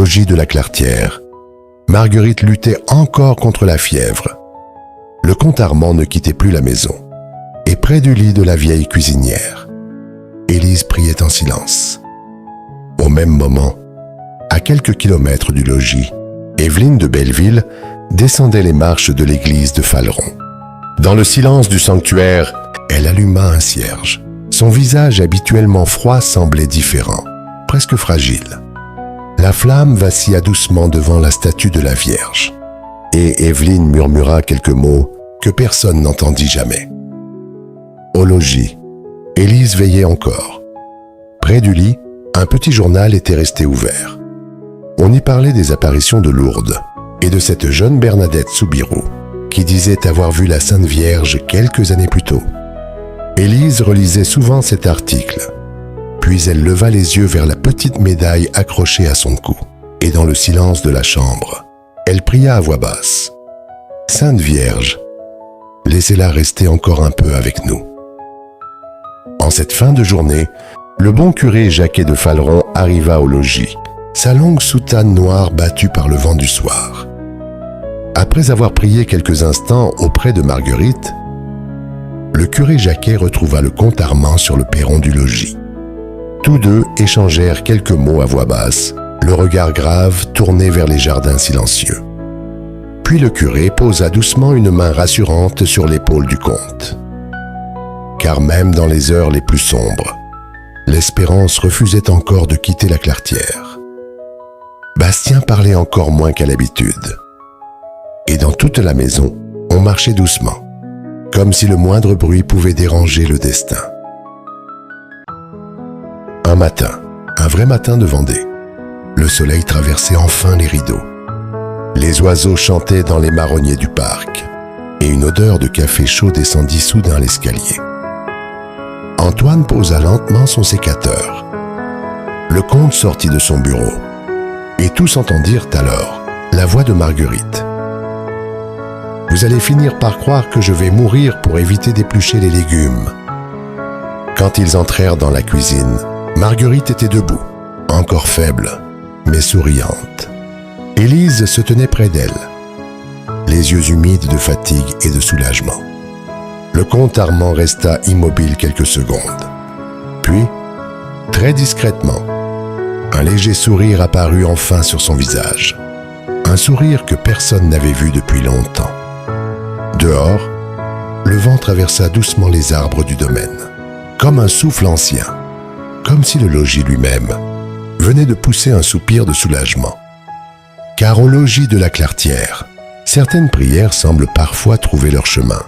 logis de la Claretière, Marguerite luttait encore contre la fièvre. Le comte Armand ne quittait plus la maison. Et près du lit de la vieille cuisinière, Élise priait en silence. Au même moment, à quelques kilomètres du logis, Évelyne de Belleville descendait les marches de l'église de Faleron. Dans le silence du sanctuaire, elle alluma un cierge. Son visage habituellement froid semblait différent, presque fragile. La flamme vacilla doucement devant la statue de la Vierge. Et Évelyne murmura quelques mots que personne n'entendit jamais. Au logis, Élise veillait encore. Près du lit, un petit journal était resté ouvert. On y parlait des apparitions de Lourdes et de cette jeune Bernadette Soubirous qui disait avoir vu la Sainte Vierge quelques années plus tôt. Élise relisait souvent cet article, puis elle leva les yeux vers la petite médaille accrochée à son cou, et dans le silence de la chambre, elle pria à voix basse. « Sainte Vierge, laissez-la rester encore un peu avec nous. » En cette fin de journée, le bon curé Jacquet de Faleron arriva au logis, sa longue soutane noire battue par le vent du soir. Après avoir prié quelques instants auprès de Marguerite, le curé Jacquet retrouva le comte Armand sur le perron du logis. Tous deux échangèrent quelques mots à voix basse, le regard grave tourné vers les jardins silencieux. Puis le curé posa doucement une main rassurante sur l'épaule du comte. Car même dans les heures les plus sombres, l'espérance refusait encore de quitter la Claretière. Bastien parlait encore moins qu'à l'habitude. Et dans toute la maison, on marchait doucement, comme si le moindre bruit pouvait déranger le destin. Un matin, un vrai matin de Vendée, le soleil traversait enfin les rideaux. Les oiseaux chantaient dans les marronniers du parc, et une odeur de café chaud descendit soudain l'escalier. Antoine posa lentement son sécateur. Le comte sortit de son bureau, et tous entendirent alors la voix de Marguerite. « Vous allez finir par croire que je vais mourir pour éviter d'éplucher les légumes. » Quand ils entrèrent dans la cuisine, Marguerite était debout, encore faible, mais souriante. Élise se tenait près d'elle, les yeux humides de fatigue et de soulagement. Le comte Armand resta immobile quelques secondes. Puis, très discrètement, un léger sourire apparut enfin sur son visage. Un sourire que personne n'avait vu depuis longtemps. Dehors, le vent traversa doucement les arbres du domaine, comme un souffle ancien, comme si le logis lui-même venait de pousser un soupir de soulagement. Car au logis de la Claretière, certaines prières semblent parfois trouver leur chemin.